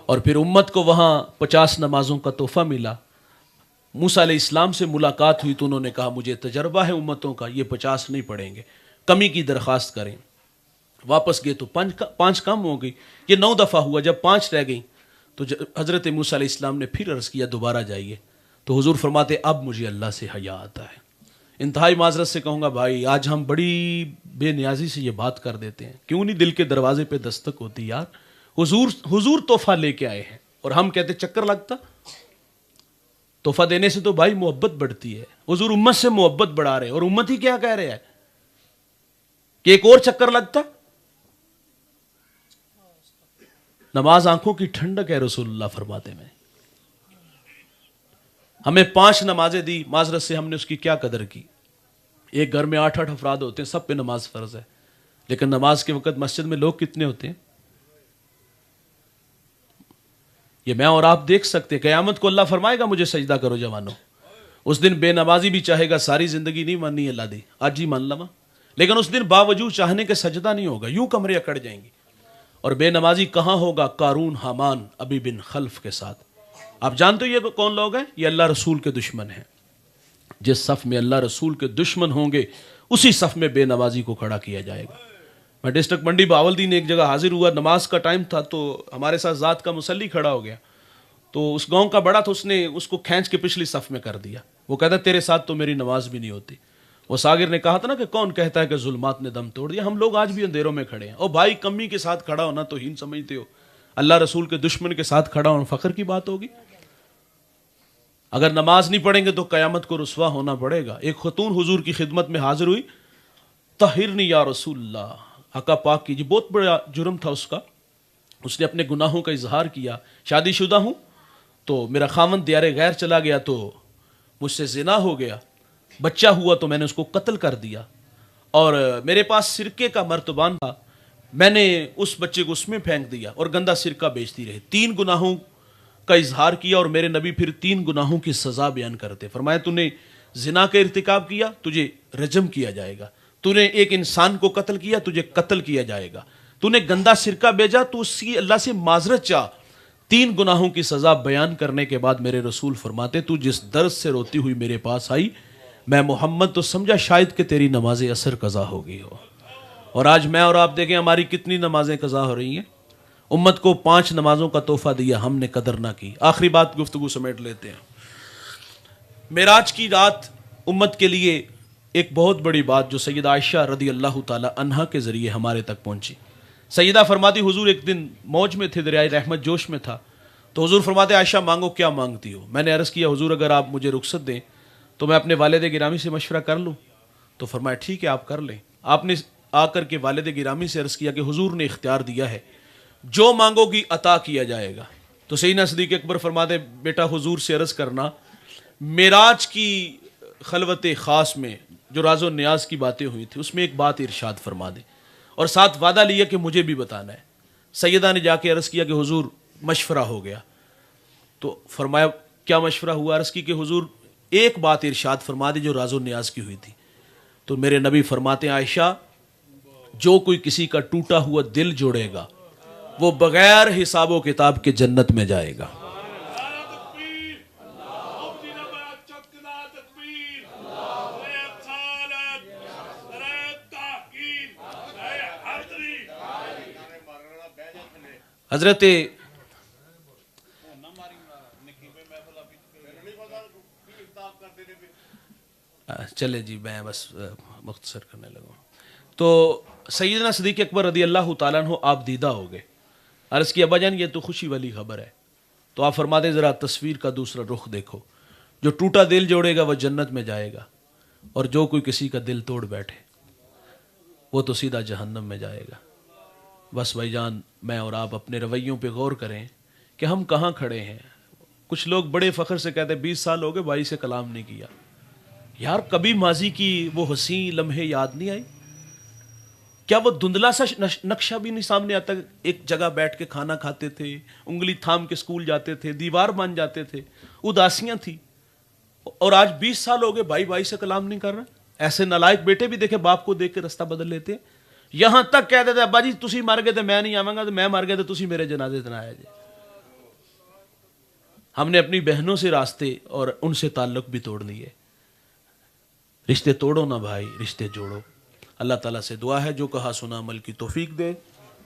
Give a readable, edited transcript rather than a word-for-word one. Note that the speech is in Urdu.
اور پھر امت کو وہاں 50 نمازوں کا تحفہ ملا. موسیٰ علیہ السلام سے ملاقات ہوئی تو انہوں نے کہا مجھے تجربہ ہے امتوں کا، یہ 50 نہیں پڑھیں گے، کمی کی درخواست کریں. واپس گئے تو 5 کم ہو گئی. یہ 9 دفعہ ہوا. جب 5 رہ گئیں تو حضرت موسیٰ علیہ السلام نے پھر عرض کیا دوبارہ جائیے. تو حضور فرماتے اب مجھے اللہ سے حیا آتا ہے. انتہائی معذرت سے کہوں گا بھائی، آج ہم بڑی بے نیازی سے یہ بات کر دیتے ہیں. کیوں نہیں دل کے دروازے پہ دستک ہوتی یار؟ حضور تحفہ لے کے آئے ہیں اور ہم کہتے چکر لگتا. تحفہ دینے سے تو بھائی محبت بڑھتی ہے. حضور امت سے محبت بڑھا رہے ہیں اور امت ہی کیا کہہ رہے ہیں کہ ایک اور چکر لگتا. نماز آنکھوں کی ٹھنڈک ہے رسول اللہ فرماتے ہیں. ہمیں 5 نمازیں دی، معذرت سے ہم نے اس کی کیا قدر کی؟ ایک گھر میں 8 افراد ہوتے ہیں، سب پہ نماز فرض ہے، لیکن نماز کے وقت مسجد میں لوگ کتنے ہوتے ہیں؟ یہ میں اور آپ دیکھ سکتے. قیامت کو اللہ فرمائے گا مجھے سجدہ کرو جوانو. اس دن بے نمازی بھی چاہے گا ساری زندگی نہیں ماننی اللہ دی، آج ہی مان لما، لیکن اس دن باوجود چاہنے کے سجدہ نہیں ہوگا، یوں کمرے اکڑ جائیں گی. اور بے نمازی کہاں ہوگا؟ قارون، حامان، ابی بن خلف کے ساتھ. آپ جانتے ہو یہ کون لوگ ہیں؟ یہ اللہ رسول کے دشمن ہیں. جس صف میں اللہ رسول کے دشمن ہوں گے اسی صف میں بے نمازی کو کھڑا کیا جائے گا. میں ڈسٹرکٹ منڈی باولدین ایک جگہ حاضر ہوا، نماز کا ٹائم تھا تو ہمارے ساتھ ذات کا مصلی کھڑا ہو گیا. تو اس گاؤں کا بڑا تھا، اس نے اس کو کھینچ کے پچھلی صف میں کر دیا. وہ کہتا تیرے ساتھ تو میری نماز بھی نہیں ہوتی. وہ ساگر نے کہا تھا نا کہ کون کہتا ہے کہ ظلمات نے دم توڑ دیا. ہم لوگ آج بھی اندھیروں میں کھڑے ہیں. اور بھائی کمی کے ساتھ کھڑا ہونا تو ہین سمجھتے ہو؟ اللہ رسول کے دشمن کے ساتھ کھڑا ہونا فخر کی بات ہوگی. اگر نماز نہیں پڑھیں گے تو قیامت کو رسوا ہونا پڑے گا. ایک خاتون حضور کی خدمت میں حاضر ہوئی، طہرنی یا رسول اللہ، حقا پاک کیجیے. بہت بڑا جرم تھا اس کا. اس نے اپنے گناہوں کا اظہار کیا. شادی شدہ ہوں تو میرا خاوند دیار غیر چلا گیا تو مجھ سے زنا ہو گیا. بچہ ہوا تو میں نے اس کو قتل کر دیا. اور میرے پاس سرکے کا مرتبان تھا، میں نے اس بچے کو اس میں پھینک دیا اور گندا سرکہ بیچتی رہی. 3 گناہوں کا اظہار کیا اور میرے نبی پھر 3 گناہوں کی سزا بیان کرتے. فرمایا تو نے زنا کا ارتکاب کیا، تجھے رجم کیا جائے گا. تو نے ایک انسان کو قتل کیا، تجھے قتل کیا جائے گا. تو نے گندا سرکہ بیچا، تو اس کی اللہ سے معذرت چاہ. 3 گناہوں کی سزا بیان کرنے کے بعد میرے رسول فرماتے تو جس درد سے روتی ہوئی میرے پاس آئی، میں محمد تو سمجھا شاید کہ تیری نماز عصر قضا ہو گئی ہو. اور آج میں اور آپ دیکھیں ہماری کتنی نمازیں قضا ہو رہی ہیں. امت کو 5 نمازوں کا تحفہ دیا، ہم نے قدر نہ کی. آخری بات گفتگو سمیٹ لیتے ہیں. معراج کی رات امت کے لیے ایک بہت بڑی بات جو سیدہ عائشہ رضی اللہ تعالی عنہا کے ذریعے ہمارے تک پہنچی. سیدہ فرماتی حضور ایک دن موج میں تھے، دریائے رحمت جوش میں تھا. تو حضور فرماتے عائشہ مانگو، کیا مانگتی ہو؟ میں نے عرض کیا حضور اگر آپ مجھے رخصت دیں تو میں اپنے والد گرامی سے مشورہ کر لوں. تو فرمایا ٹھیک ہے آپ کر لیں. آپ نے آ کر کے والد گرامی سے عرض کیا کہ حضور نے اختیار دیا ہے، جو مانگو گی عطا کیا جائے گا. تو سیدنا صدیق اکبر فرماتے بیٹا حضور سے عرض کرنا معراج کی خلوت خاص میں جو راز و نیاز کی باتیں ہوئی تھی اس میں ایک بات ارشاد فرما دیں، اور ساتھ وعدہ لیا کہ مجھے بھی بتانا ہے. سیدہ نے جا کے عرض کیا کہ حضور مشورہ ہو گیا. تو فرمایا کیا مشورہ ہوا؟ عرض کی کہ حضور ایک بات ارشاد فرما دے جو راز و نیاز کی ہوئی تھی. تو میرے نبی فرماتے ہیں عائشہ جو کوئی کسی کا ٹوٹا ہوا دل جوڑے گا وہ بغیر حساب و کتاب کے جنت میں جائے گا. حضرت چلے جی میں بس مختصر کرنے لگا. تو سیدنا صدیق اکبر رضی اللہ تعالیٰ عنہ آپ دیدہ ہو گئے. عرض کی ابا جان یہ تو خوشی والی خبر ہے. تو آپ فرماتے ذرا تصویر کا دوسرا رخ دیکھو، جو ٹوٹا دل جوڑے گا وہ جنت میں جائے گا، اور جو کوئی کسی کا دل توڑ بیٹھے وہ تو سیدھا جہنم میں جائے گا. بس بھائی جان میں اور آپ اپنے رویوں پہ غور کریں کہ ہم کہاں کھڑے ہیں. کچھ لوگ بڑے فخر سے کہتے ہیں 20 سال ہو گئے بھائی سے کلام نہیں کیا. یار کبھی ماضی کی وہ حسین لمحے یاد نہیں آئی؟ کیا وہ دھندلا سا نقشہ بھی نہیں سامنے آتا؟ ایک جگہ بیٹھ کے کھانا کھاتے تھے، انگلی تھام کے اسکول جاتے تھے، دیوار مان جاتے تھے، اداسیاں تھی. اور آج 20 سال ہو گئے بھائی سے کلام نہیں کر رہا. ایسے نالائق بیٹے بھی دیکھے باپ کو دیکھ کے رستہ بدل لیتے ہیں. یہاں تک کہہ دیتے ابا جی تسی مر گئے تو میں نہیں آواں گا، تو میں مر گیا تو تسی میرے جنازے تے نہ آیا جی. ہم نے اپنی بہنوں سے راستے اور ان سے تعلق بھی توڑ لیے. رشتے توڑو نہ بھائی، رشتے جوڑو. اللہ تعالیٰ سے دعا ہے جو کہا سنا عمل کی توفیق دے.